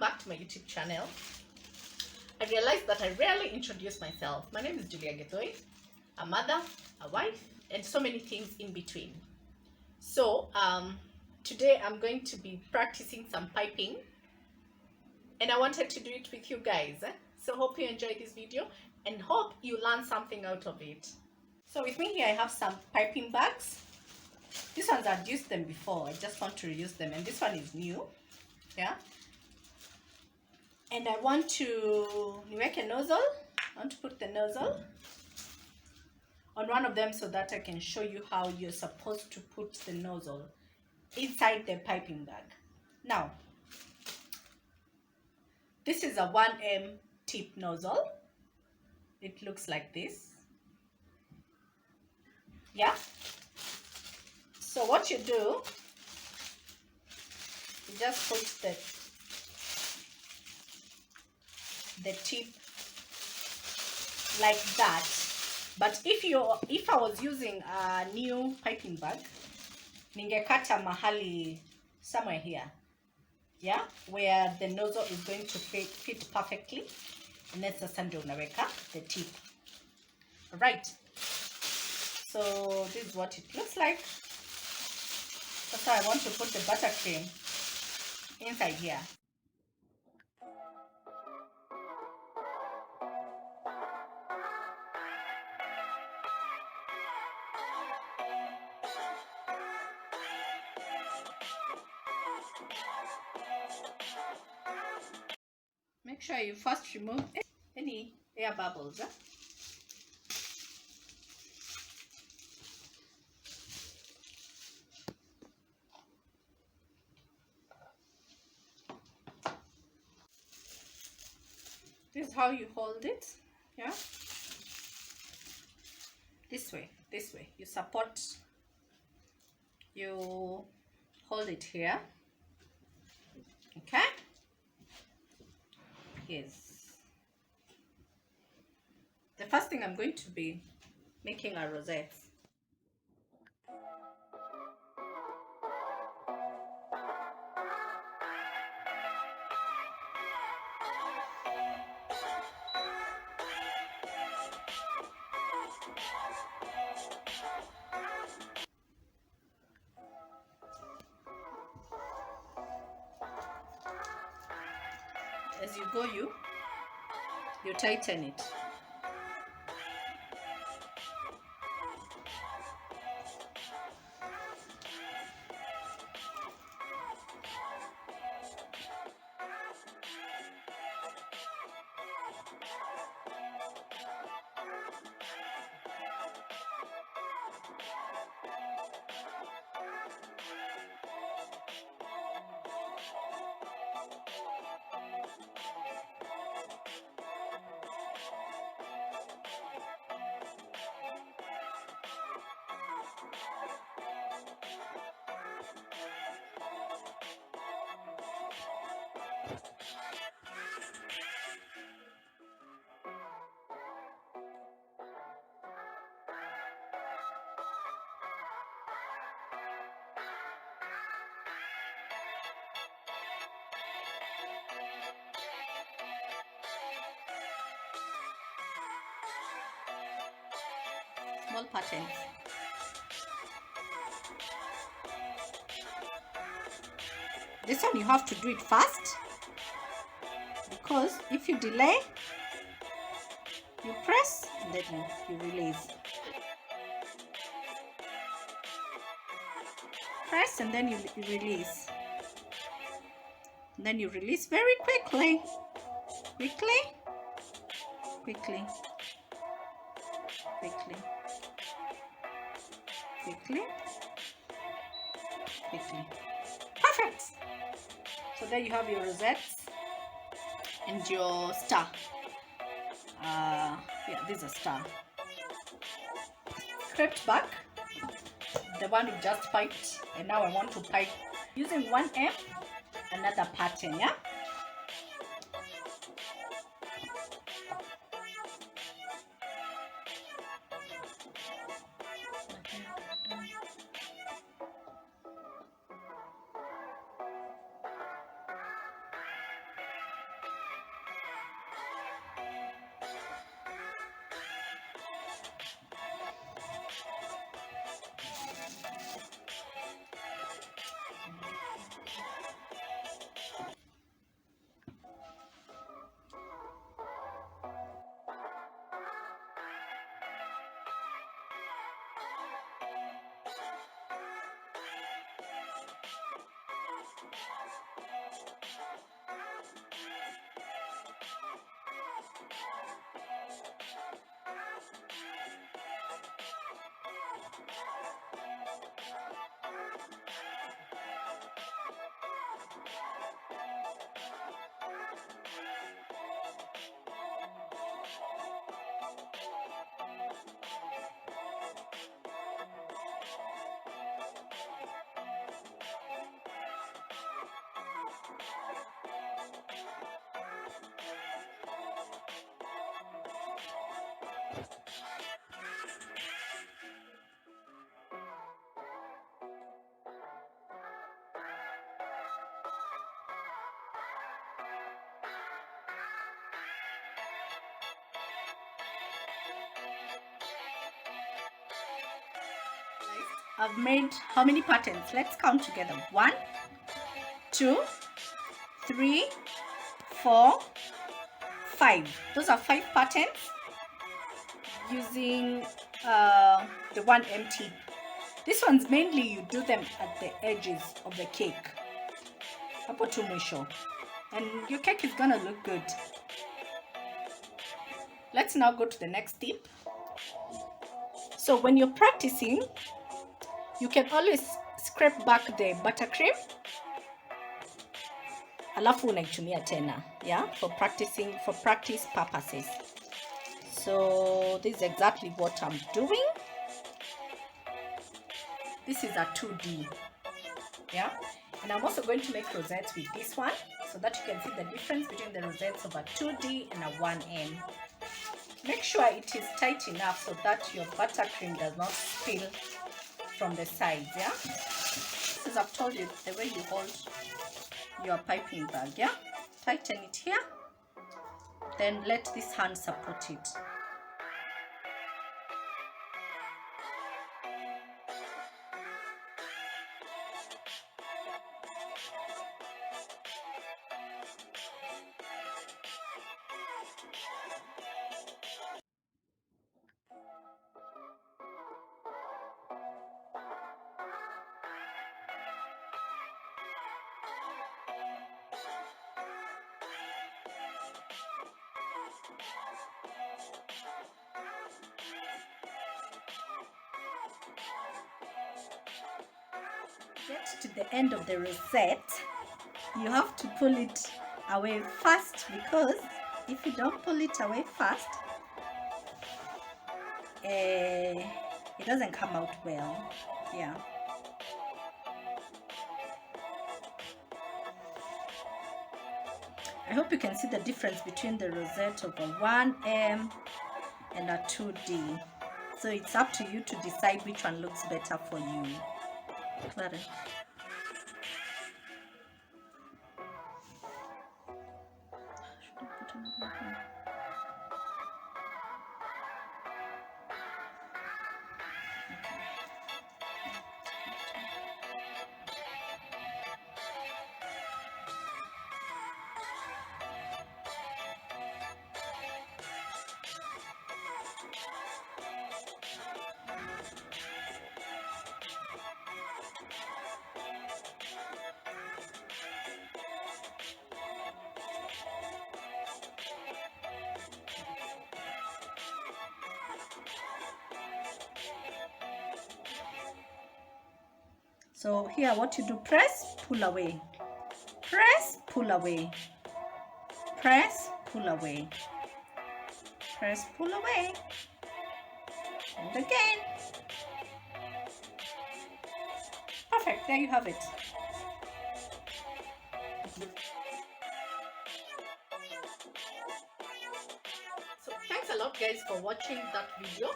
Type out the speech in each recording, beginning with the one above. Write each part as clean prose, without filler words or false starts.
back to my YouTube channel. I realized that I rarely introduce myself. My name is Julia Getoi, a mother, a wife, and so many things in between. So today I'm going to be practicing some piping, and I wanted to do it with you guys. So hope you enjoy this video and hope you learn something out of it. So with me here I have some piping bags. These ones I've used them before. I just want to reuse them, and this one is new. Yeah. And I want to make a nozzle. I want to put the nozzle on one of them so that I can show you how you're supposed to put the nozzle inside the piping bag. Now, this is a 1M tip nozzle. It looks like this. Yeah. So what you do, you just put the tip like that. But if I was using a new piping bag, ningekata mahali somewhere here, yeah, where the nozzle is going to fit perfectly, and then sasa ndio unaweka the tip. All right, so this is what it looks like. Sasa I want to put the buttercream inside here. Make sure you first remove any air bubbles. This is how you hold it. Yeah. This way. You support. You hold it here. Okay. Yes. The first thing I'm going to be making are rosettes. As you go, you tighten it. Small patterns. This one you have to do it fast, because if you delay, you press and then you release. Press and then you release. And then you release very quickly. Quickly. Perfect. So there you have your rosettes and your star. Yeah, this is a star. Crept back, the one we just piped, and now I want to pipe using 1M, another pattern. Yeah. I've made how many patterns? Let's count together. 1, 2, 3, 4, 5. Those are 5 patterns using the 1M tip. This one's mainly you do them at the edges of the cake. Hapo tu mwisho. And your cake is gonna look good. Let's now go to the next tip. So when you're practicing, you can always scrape back the buttercream. Alafu unaitumia tena, yeah, for practice purposes. So this is exactly what I'm doing. This is a 2D, yeah, and I'm also going to make rosettes with this one so that you can see the difference between the rosettes of a 2D and a 1M. Make sure it is tight enough so that your buttercream does not spill from the sides, yeah. As I've told you, the way you hold your piping bag, yeah, tighten it here, then let this hand support it. Get to the end of the rosette, you have to pull it away fast, because if you don't pull it away fast, it doesn't come out well, yeah. I hope you can see the difference between the rosette of a 1M and a 2D. So it's up to you to decide which one looks better for you. Clara. So here what you do, press, pull away, press, pull away, press, pull away, press, pull away, and again. Perfect, there you have it. So thanks a lot guys for watching that video.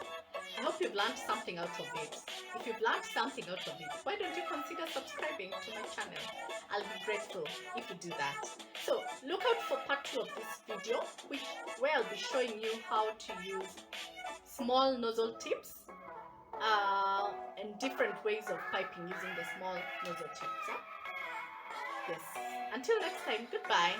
I hope you've learned something out of it. If you've learned something out of it, why don't you consider subscribing to my channel? I'll be grateful if you do that. So look out for part 2 of this video, where I'll be showing you how to use small nozzle tips and different ways of piping using the small nozzle tips. Huh? Yes. Until next time, goodbye.